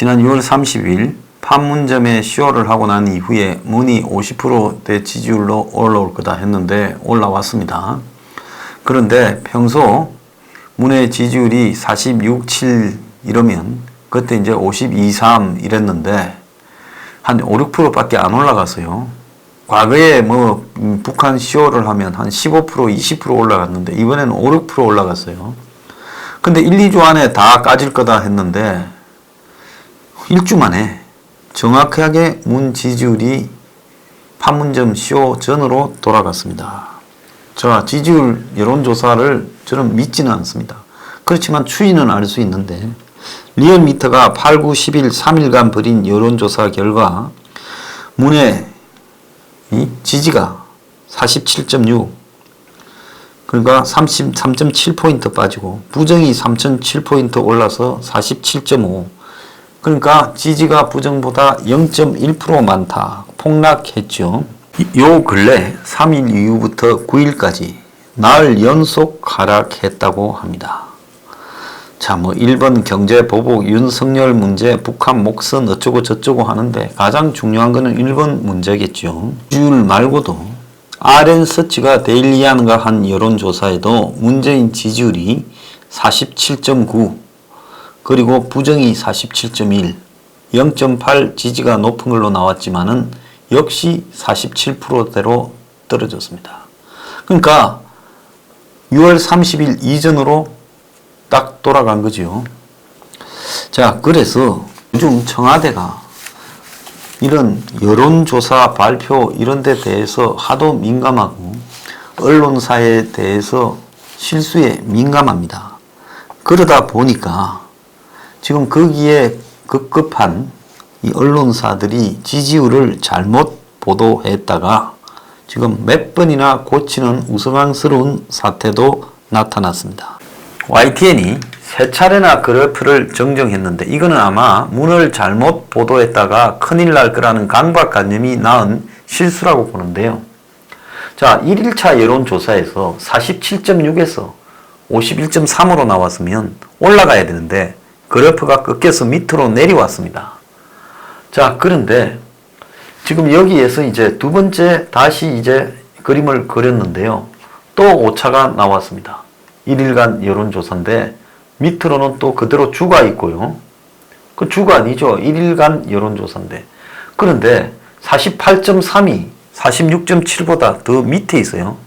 지난 6월 30일 판문점에 쇼를 하고 난 이후에 문이 50%대 지지율로 올라올 거다 했는데 올라왔습니다. 그런데 평소 문의 지지율이 46, 7 이러면 그때 이제 52, 3 이랬는데 한 5, 6% 밖에 안 올라갔어요. 과거에 뭐 북한 쇼를 하면 한 15%, 20% 올라갔는데 이번에는 5, 6% 올라갔어요. 근데 1, 2주 안에 다 까질 거다 했는데 1주 만에 정확하게 문 지지율이 판문점 쇼 전으로 돌아갔습니다. 자, 지지율 여론조사를 저는 믿지는 않습니다. 그렇지만 추이는 알 수 있는데 리얼미터가 8, 9, 10일 3일간 벌인 여론조사 결과 문의 지지가 47.6 그러니까 33.7포인트 빠지고 부정이 3.7포인트 올라서 47.5 그러니까 지지가 부정보다 0.1% 많다. 폭락했죠. 요 근래 3일 이후부터 9일까지 나흘 연속 하락했다고 합니다. 자, 뭐 1번 경제 보복 윤석열 문제 북한 목선 어쩌고 저쩌고 하는데 가장 중요한 거는 1번 문제겠죠. 지지율 말고도 RN서치가 데일리안과 한 여론조사에도 문재인 지지율이 47.9 그리고 부정이 47.1 0.8 지지가 높은 걸로 나왔지만은 역시 47%대로 떨어졌습니다. 그러니까 6월 30일 이전으로 딱 돌아간 거죠. 자, 그래서 요즘 청와대가 이런 여론조사 발표 이런 데 대해서 하도 민감하고 언론사에 대해서 실수에 민감합니다. 그러다 보니까 지금 거기에 급급한 이 언론사들이 지지율을 잘못 보도했다가 지금 몇 번이나 고치는 우스꽝스러운 사태도 나타났습니다. YTN이 세 차례나 그래프를 정정했는데 이거는 아마 문을 잘못 보도했다가 큰일 날 거라는 강박관념이 낳은 실수라고 보는데요. 자, 1일차 여론조사에서 47.6에서 51.3으로 나왔으면 올라가야 되는데 그래프가 꺾여서 밑으로 내려왔습니다. 자, 그런데 지금 여기에서 이제 두 번째 다시 이제 그림을 그렸는데요. 또 오차가 나왔습니다. 1일간 여론조사인데 밑으로는 또 그대로 주가 있고요. 그 주가 아니죠. 1일간 여론조사인데. 그런데 48.3이 46.7보다 더 밑에 있어요.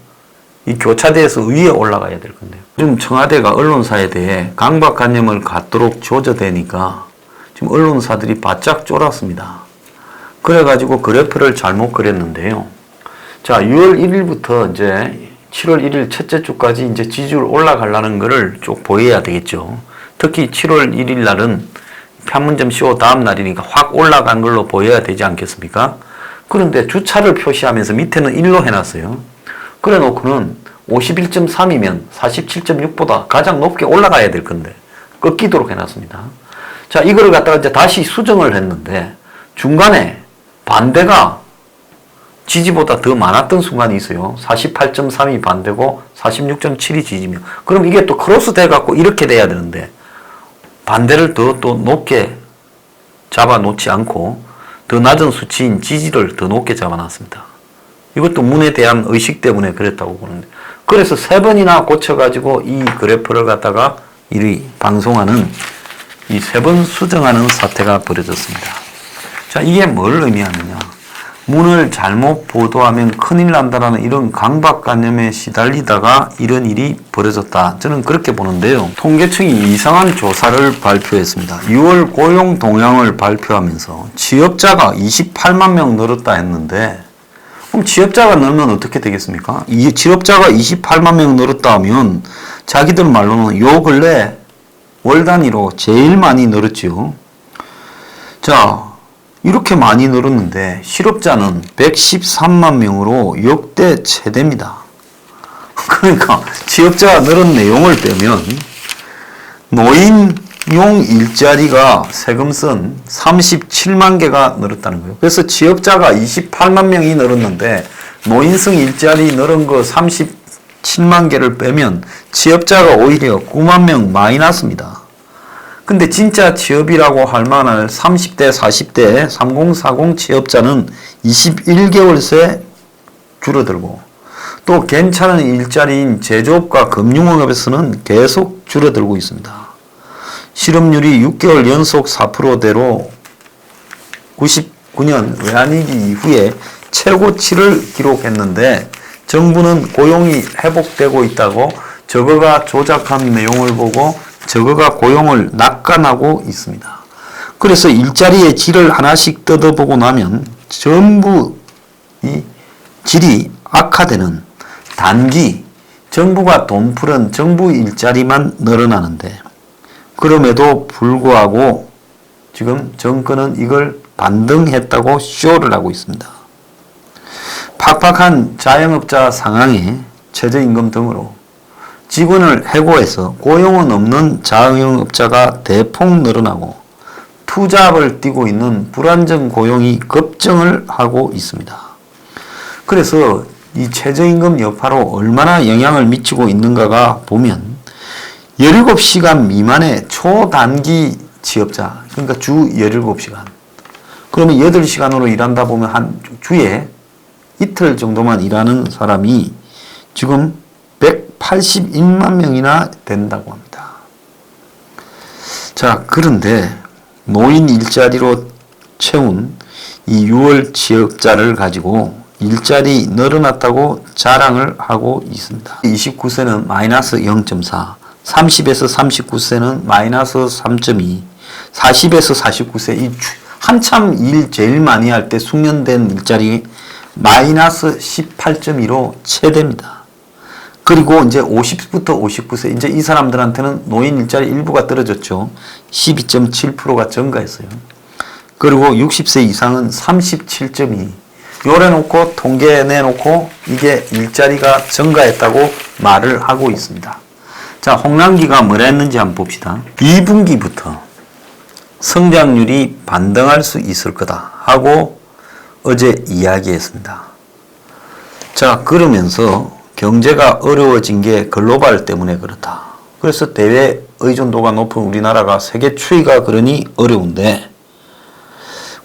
이 교차대에서 위에 올라가야 될 건데요. 지금 청와대가 언론사에 대해 강박관념을 갖도록 조져대니까 지금 언론사들이 바짝 쫄았습니다. 그래가지고 그래프를 잘못 그렸는데요. 자, 6월 1일부터 이제 7월 1일 첫째 주까지 이제 지지율 올라가려는 거를 쭉 보여야 되겠죠. 특히 7월 1일 날은 판문점 쇼 다음 날이니까 확 올라간 걸로 보여야 되지 않겠습니까? 그런데 주차를 표시하면서 밑에는 1로 해놨어요. 그래 놓고는 51.3이면 47.6보다 가장 높게 올라가야 될 건데 꺾이도록 해놨습니다. 자, 이거를 갖다가 이제 다시 수정을 했는데 중간에 반대가 지지보다 더 많았던 순간이 있어요. 48.3이 반대고 46.7이 지지며 그럼 이게 또 크로스 돼갖고 이렇게 돼야 되는데 반대를 더 또 높게 잡아놓지 않고 더 낮은 수치인 지지를 더 높게 잡아놨습니다. 이것도 문에 대한 의식 때문에 그랬다고 보는데 그래서 3번이나 고쳐가지고 이 그래프를 갖다가 이 방송하는 이 3번 수정하는 사태가 벌어졌습니다. 자, 이게 뭘 의미하느냐. 문을 잘못 보도하면 큰일 난다라는 이런 강박관념에 시달리다가 이런 일이 벌어졌다. 저는 그렇게 보는데요. 통계청이 이상한 조사를 발표했습니다. 6월 고용 동향을 발표하면서 취업자가 28만 명 늘었다 했는데 그럼 취업자가 늘면 어떻게 되겠습니까? 이 취업자가 28만 명 늘었다 하면 자기들 말로는 요 근래 월 단위로 제일 많이 늘었죠. 자, 이렇게 많이 늘었는데 실업자는 113만 명으로 역대 최대입니다. 그러니까 취업자가 늘은 내용을 빼면 노인용 일자리가 세금선 37만 개가 늘었다는 거예요. 그래서 취업자가 28만 명이 늘었는데 노인성 일자리 늘은 거 37만 개를 빼면 취업자가 오히려 9만 명 마이너스입니다. 근데 진짜 취업이라고 할 만한 30대, 40대, 3040 취업자는 21개월 새 줄어들고 또 괜찮은 일자리인 제조업과 금융업에서는 계속 줄어들고 있습니다. 실업률이 6개월 연속 4%대로 99년 외환위기 이후에 최고치를 기록했는데 정부는 고용이 회복되고 있다고 저거가 조작한 내용을 보고 저거가 고용을 낙관하고 있습니다. 그래서 일자리의 질을 하나씩 뜯어보고 나면 전부 이 질이 악화되는 단기 정부가 돈 푸는 정부 일자리만 늘어나는데 그럼에도 불구하고 지금 정권은 이걸 반등했다고 쇼를 하고 있습니다. 팍팍한 자영업자 상황에 최저임금 등으로 직원을 해고해서 고용은 없는 자영업자가 대폭 늘어나고 투잡을 뛰고 있는 불안정 고용이 급증을 하고 있습니다. 그래서 이 최저임금 여파로 얼마나 영향을 미치고 있는가가 보면 17시간 미만의 초단기 취업자, 그러니까 주 17시간. 그러면 8시간으로 일한다 보면 한 주에 이틀 정도만 일하는 사람이 지금 181만 명이나 된다고 합니다. 자, 그런데 노인 일자리로 채운 이 6월 취업자를 가지고 일자리 늘어났다고 자랑을 하고 있습니다. 29세는 마이너스 0.4, 30에서 39세는 마이너스 3.2, 40에서 49세 이 한참 일 제일 많이 할 때 숙련된 일자리 마이너스 18.2로 최대입니다. 그리고 이제 50부터 59세 이제 이 사람들한테는 노인 일자리 일부가 떨어졌죠. 12.7%가 증가했어요. 그리고 60세 이상은 37.2. 요래 놓고 통계 내놓고 이게 일자리가 증가했다고 말을 하고 있습니다. 자, 홍남기가 뭐라 했는지 한번 봅시다. 2분기부터 성장률이 반등할 수 있을 거다 하고 어제 이야기했습니다. 자, 그러면서 경제가 어려워진 게 글로벌 때문에 그렇다. 그래서 대외 의존도가 높은 우리나라가 세계 추이가 그러니 어려운데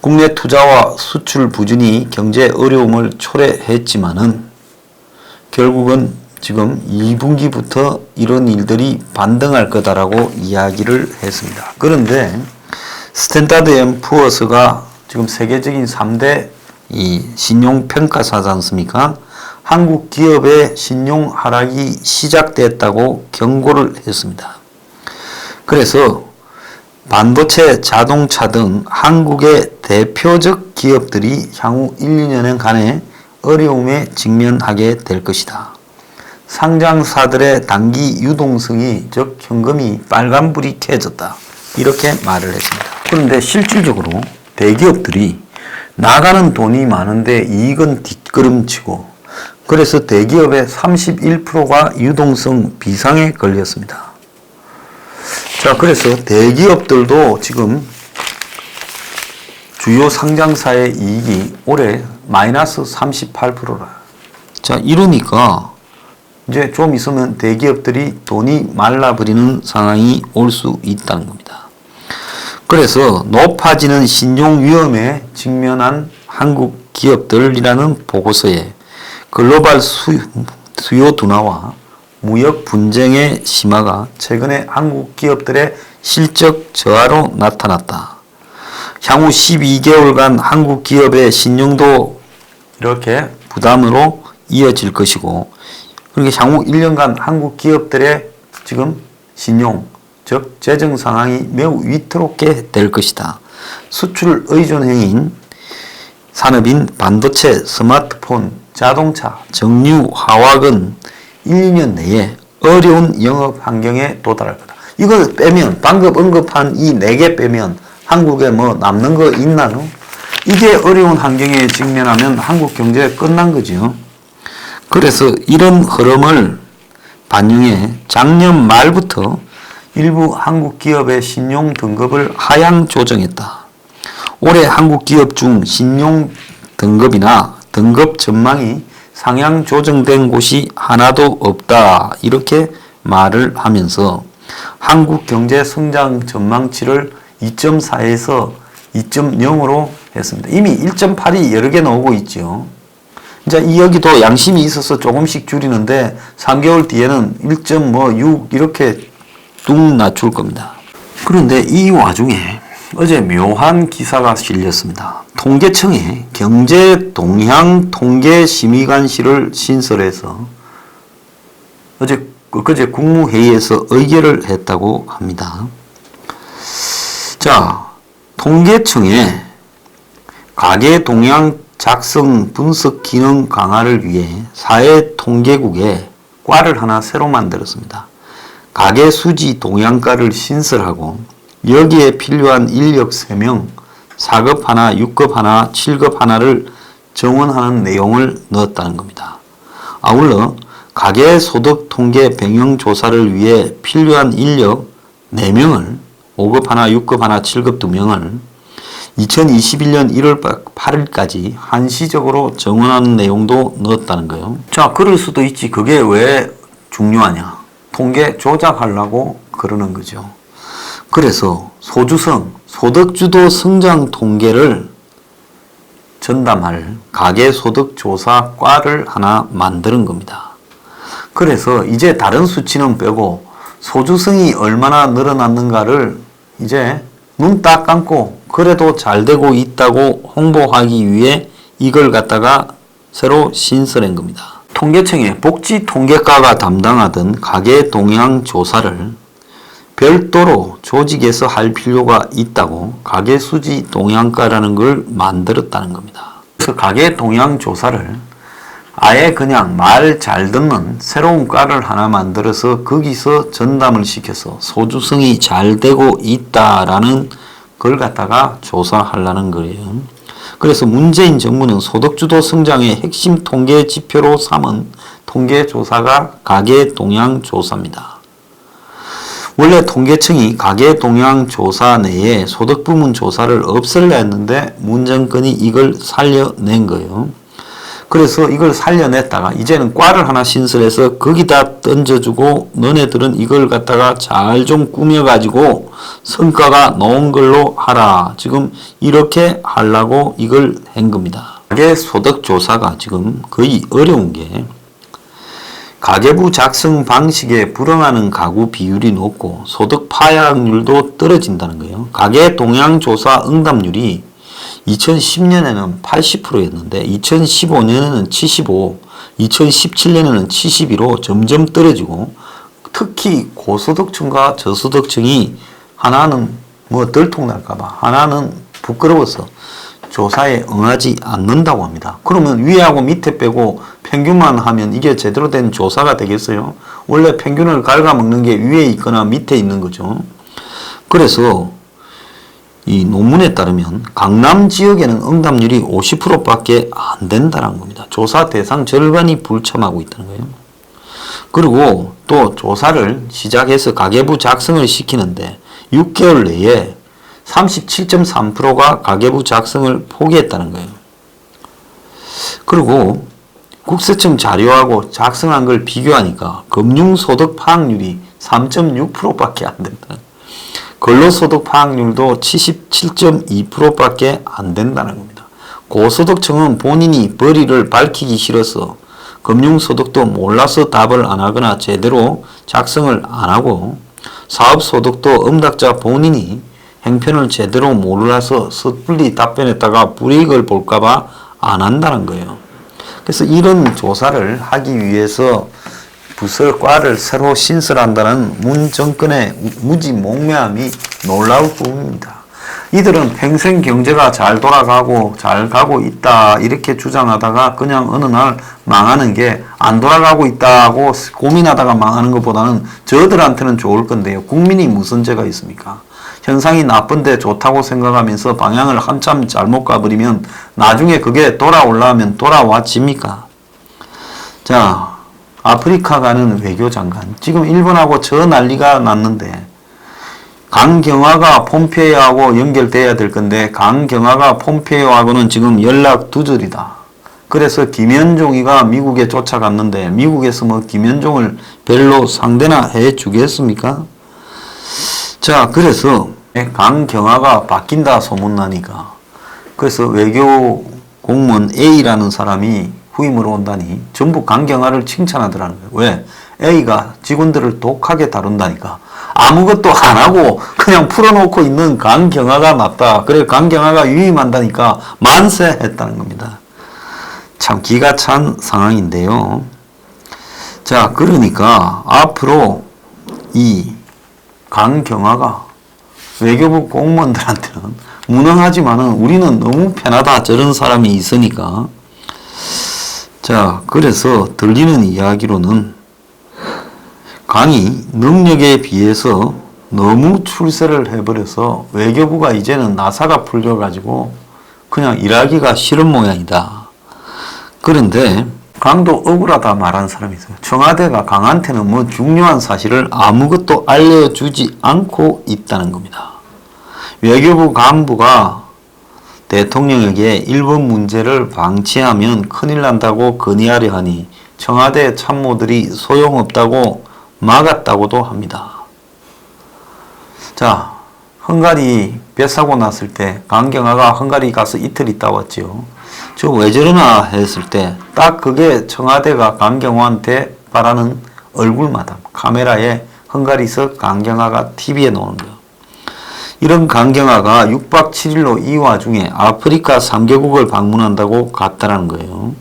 국내 투자와 수출 부진이 경제 어려움을 초래했지만은 결국은 지금 2분기부터 이런 일들이 반등할 거다라고 이야기를 했습니다. 그런데 스탠다드 앤 푸어스가 지금 세계적인 3대 이 신용평가사지 않습니까? 한국 기업의 신용 하락이 시작됐다고 경고를 했습니다. 그래서 반도체, 자동차 등 한국의 대표적 기업들이 향후 1, 2년간의 어려움에 직면하게 될 것이다. 상장사들의 단기 유동성이 즉 현금이 빨간불이 켜졌다. 이렇게 말을 했습니다. 그런데 실질적으로 대기업들이 나가는 돈이 많은데 이익은 뒷걸음치고 그래서 대기업의 31%가 유동성 비상에 걸렸습니다. 자, 그래서 대기업들도 지금 주요 상장사의 이익이 올해 마이너스 38%라. 자, 이러니까 이제 좀 있으면 대기업들이 돈이 말라버리는 상황이 올 수 있다는 겁니다. 그래서 높아지는 신용 위험에 직면한 한국 기업들이라는 보고서에 글로벌 수요 둔화와 무역 분쟁의 심화가 최근에 한국 기업들의 실적 저하로 나타났다. 향후 12개월간 한국 기업의 신용도 이렇게 부담으로 이어질 것이고 그러니까 향후 1년간 한국 기업들의 지금 신용, 즉 재정 상황이 매우 위태롭게 될 것이다. 수출 의존형인 산업인 반도체, 스마트폰, 자동차, 정유, 화학은 1, 2년 내에 어려운 영업 환경에 도달할 거다. 이거 빼면 방금 언급한 이 4개 빼면 한국에 뭐 남는 거 있나요? 이게 어려운 환경에 직면하면 한국 경제 끝난 거죠. 그래서 이런 흐름을 반영해 작년 말부터 일부 한국 기업의 신용 등급을 하향 조정했다. 올해 한국 기업 중 신용 등급이나 등급 전망이 상향 조정된 곳이 하나도 없다. 이렇게 말을 하면서 한국 경제 성장 전망치를 2.4에서 2.0으로 했습니다. 이미 1.8이 여러 개 나오고 있죠. 이제 여기도 양심이 있어서 조금씩 줄이는데 3개월 뒤에는 1.6 이렇게 뚝 낮출 겁니다. 그런데 이 와중에 어제 묘한 기사가 실렸습니다. 통계청에 경제 동향 통계 심의관실을 신설해서 그제 국무회의에서 의결을 했다고 합니다. 자, 통계청에 가계 동향 작성 분석 기능 강화를 위해 사회통계국에 과를 하나 새로 만들었습니다. 가계 수지 동향과를 신설하고 여기에 필요한 인력 3명, 4급 하나, 6급 하나, 7급 하나를 정원하는 내용을 넣었다는 겁니다. 아울러 가계소득 통계 병영 조사를 위해 필요한 인력 4명을 5급 하나, 6급 하나, 7급 2명을 2021년 1월 8일까지 한시적으로 정원하는 내용도 넣었다는 거예요. 자, 그럴 수도 있지. 그게 왜 중요하냐. 통계 조작하려고 그러는 거죠. 그래서 소주성, 소득주도 성장 통계를 전담할 가계소득조사과를 하나 만드는 겁니다. 그래서 이제 다른 수치는 빼고 소주성이 얼마나 늘어났는가를 이제 눈 딱 감고 그래도 잘 되고 있다고 홍보하기 위해 이걸 갖다가 새로 신설한 겁니다. 통계청의 복지통계과가 담당하던 가계 동향 조사를 별도로 조직에서 할 필요가 있다고 가계수지 동향과라는 걸 만들었다는 겁니다. 그래서 가계 동향 조사를 아예 그냥 말 잘 듣는 새로운 과를 하나 만들어서 거기서 전담을 시켜서 소주성이 잘 되고 있다라는 걸 갖다가 조사하려는 거예요. 그래서 문재인 정부는 소득주도 성장의 핵심 통계 지표로 삼은 통계조사가 가계 동향 조사입니다. 원래 통계청이 가계 동향 조사 내에 소득 부문 조사를 없애려 했는데 문 정권이 이걸 살려낸 거예요. 그래서 이걸 살려냈다가 이제는 과를 하나 신설해서 거기다 던져주고 너네들은 이걸 갖다가 잘 좀 꾸며가지고 성과가 나온 걸로 하라. 지금 이렇게 하려고 이걸 한 겁니다. 가계 소득 조사가 지금 거의 어려운 게 가계부 작성 방식에 불응하는 가구 비율이 높고 소득 파악률도 떨어진다는 거예요. 가계 동향 조사 응답률이 2010년에는 80%였는데 2015년에는 75, 2017년에는 72로 점점 떨어지고 특히 고소득층과 저소득층이 하나는 뭐 들통날까봐 하나는 부끄러워서 조사에 응하지 않는다고 합니다. 그러면 위하고 밑에 빼고 평균만 하면 이게 제대로 된 조사가 되겠어요? 원래 평균을 갉아먹는 게 위에 있거나 밑에 있는 거죠. 그래서 이 논문에 따르면 강남 지역에는 응답률이 50%밖에 안 된다는 겁니다. 조사 대상 절반이 불참하고 있다는 거예요. 그리고 또 조사를 시작해서 가계부 작성을 시키는데 6개월 내에 37.3%가 가계부 작성을 포기했다는 거예요. 그리고 국세청 자료하고 작성한 걸 비교하니까 금융소득 파악률이 3.6%밖에 안 된다. 근로소득 파악률도 77.2%밖에 안 된다는 겁니다. 고소득층은 본인이 벌이를 밝히기 싫어서 금융소득도 몰라서 답을 안 하거나 제대로 작성을 안 하고 사업소득도 응답자 본인이 행편을 제대로 몰라서 섣불리 답변했다가 불이익을 볼까봐 안 한다는 거예요. 그래서 이런 조사를 하기 위해서 부설과를 새로 신설한다는 문 정권의 무지몽매함이 놀라울 부분입니다. 이들은 평생 경제가 잘 돌아가고 잘 가고 있다 이렇게 주장하다가 그냥 어느 날 망하는 게 안 돌아가고 있다고 고민하다가 망하는 것보다는 저들한테는 좋을 건데요. 국민이 무슨 죄가 있습니까? 현상이 나쁜데 좋다고 생각하면서 방향을 한참 잘못 가버리면 나중에 그게 돌아올라면 돌아와집니까? 자, 아프리카 가는 외교장관. 지금 일본하고 저 난리가 났는데 강경화가 폼페이오하고 연결돼야 될 건데 강경화가 폼페이오하고는 지금 연락 두절이다. 그래서 김현종이가 미국에 쫓아갔는데 미국에서 뭐 김현종을 별로 상대나 해 주겠습니까? 자, 그래서 강경화가 바뀐다 소문나니까 그래서 외교 공무원 A라는 사람이 후임으로 온다니 전부 강경화를 칭찬하더라는 거예요. 왜? A가 직원들을 독하게 다룬다니까. 아무것도 안 하고 그냥 풀어놓고 있는 강경화가 낫다. 그래 강경화가 유임한다니까 만세했다는 겁니다. 참 기가 찬 상황인데요. 자, 그러니까 앞으로 이 강경화가 외교부 공무원들한테는 무능하지만은 우리는 너무 편하다. 저런 사람이 있으니까. 자, 그래서 들리는 이야기로는 강이 능력에 비해서 너무 출세를 해버려서 외교부가 이제는 나사가 풀려가지고 그냥 일하기가 싫은 모양이다. 그런데 강도 억울하다 말하는 사람이 있어요. 청와대가 강한테는 뭐 중요한 사실을 아무것도 알려주지 않고 있다는 겁니다. 외교부 간부가 대통령에게 일본 문제를 방치하면 큰일 난다고 건의하려 하니 청와대 참모들이 소용없다고 막았다고도 합니다. 자, 헝가리 배 사고 났을 때 강경화가 헝가리 가서 이틀 있다 왔지요. 저 왜 저러나 했을 때 딱 그게 청와대가 강경화한테 바라는 얼굴마다 카메라에 헝가리에서 강경화가 TV에 나오는 거예요. 이런 강경화가 6박 7일로 이 와중에 아프리카 3개국을 방문한다고 갔다는 거예요.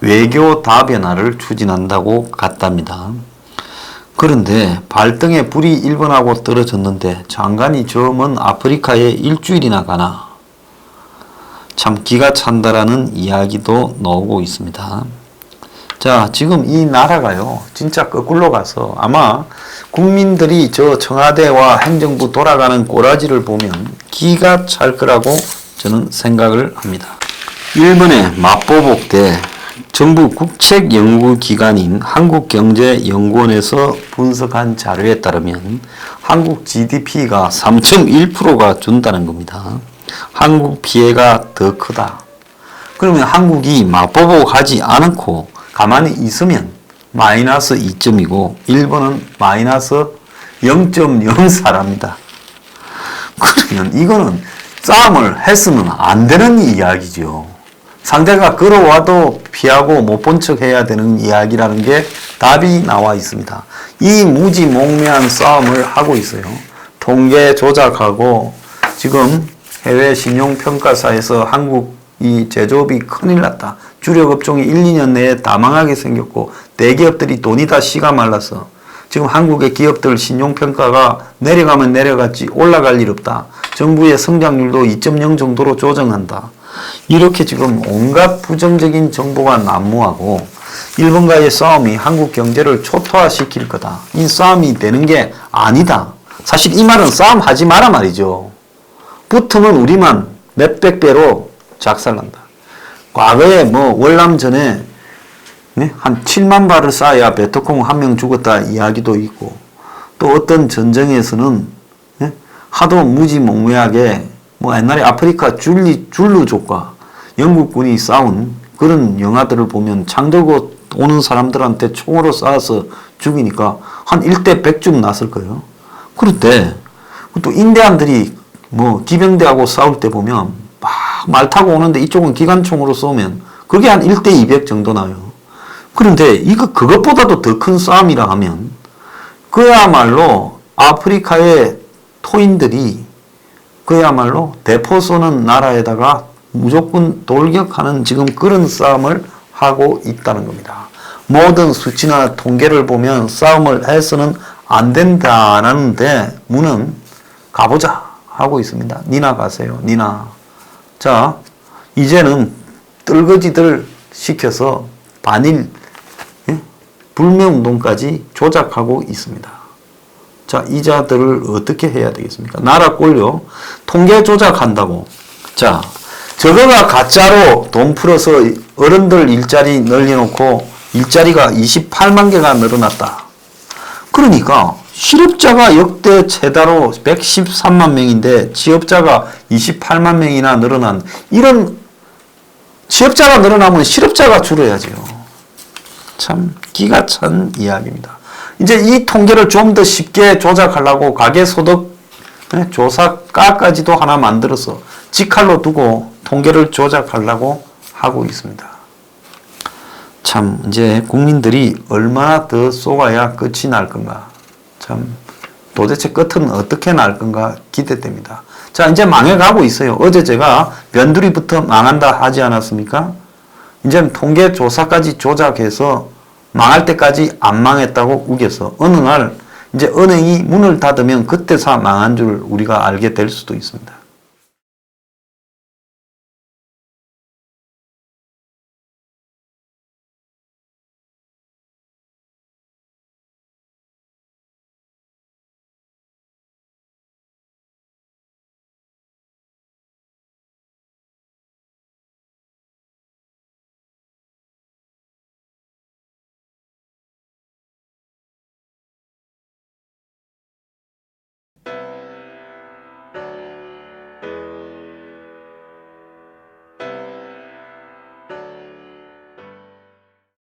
외교 다변화를 추진한다고 갔답니다. 그런데 발등에 불이 1번하고 떨어졌는데 장관이 저 먼 아프리카에 일주일이나 가나. 참 기가 찬다라는 이야기도 나오고 있습니다. 자, 지금 이 나라가요, 진짜 거꾸로 가서 아마 국민들이 저 청와대와 행정부 돌아가는 꼬라지를 보면 기가 찰 거라고 저는 생각을 합니다. 일본의 마포복 대 정부 국책연구기관인 한국경제연구원에서 분석한 자료에 따르면 한국 GDP가 3.1%가 준다는 겁니다. 한국 피해가 더 크다. 그러면 한국이 마포복 하지 않고 가만히 있으면 마이너스 2점이고 일본은 마이너스 0.04랍니다. 그러면 이거는 싸움을 했으면 안 되는 이야기죠. 상대가 끌어와도 피하고 못 본 척 해야 되는 이야기라는 게 답이 나와 있습니다. 이 무지몽매한 싸움을 하고 있어요. 통계 조작하고 지금 해외 신용평가사에서 한국 이 제조업이 큰일 났다. 주력 업종이 1, 2년 내에 다 망하게 생겼고 대기업들이 돈이 다 씨가 말라서 지금 한국의 기업들 신용평가가 내려가면 내려갔지 올라갈 일 없다. 정부의 성장률도 2.0 정도로 조정한다. 이렇게 지금 온갖 부정적인 정보가 난무하고 일본과의 싸움이 한국 경제를 초토화시킬 거다. 이 싸움이 되는 게 아니다. 사실 이 말은 싸움하지 마라 말이죠. 붙으면 우리만 몇백 배로 작살난다. 과거에 뭐 월남전에 한 7만 발을 쏴야 베트콩 한 명 죽었다 이야기도 있고 또 어떤 전쟁에서는 하도 무지몽매하게 뭐 옛날에 아프리카 줄루족과 영국군이 싸운 그런 영화들을 보면 창들고 오는 사람들한테 총으로 쏴서 죽이니까 한 1대 100쯤 났을 거예요. 그런데 또 인디안들이 뭐 기병대하고 싸울 때 보면 막 말 타고 오는데 이쪽은 기관총으로 쏘면 그게 한 1대 200 정도 나요. 그런데 이거 그것보다도 더 큰 싸움이라 하면 그야말로 아프리카의 토인들이 그야말로 대포 쏘는 나라에다가 무조건 돌격하는 지금 그런 싸움을 하고 있다는 겁니다. 모든 수치나 통계를 보면 싸움을 해서는 안 된다는데 문은 가보자 하고 있습니다. 니나 가세요. 니나. 자, 이제는 뜰거지들 시켜서 반일 불매운동까지 조작하고 있습니다. 자, 이자들을 어떻게 해야 되겠습니까? 나라 꼴려 통계 조작한다고. 자, 저거가 가짜로 돈 풀어서 어른들 일자리 늘려놓고 일자리가 28만 개가 늘어났다. 그러니까 실업자가 역대 최다로 113만 명인데 취업자가 28만 명이나 늘어난 이런 취업자가 늘어나면 실업자가 줄어야죠. 참 기가 찬 이야기입니다. 이제 이 통계를 좀 더 쉽게 조작하려고 가계소득 조사과까지도 하나 만들어서 직할로 두고 통계를 조작하려고 하고 있습니다. 참 이제 국민들이 얼마나 더 쏘아야 끝이 날 건가. 참 도대체 끝은 어떻게 날 건가 기대됩니다. 자, 이제 망해가고 있어요. 어제 제가 변두리부터 망한다 하지 않았습니까? 이제 통계 조사까지 조작해서 망할 때까지 안 망했다고 우겨서 어느 날 이제 은행이 문을 닫으면 그때서 망한 줄 우리가 알게 될 수도 있습니다.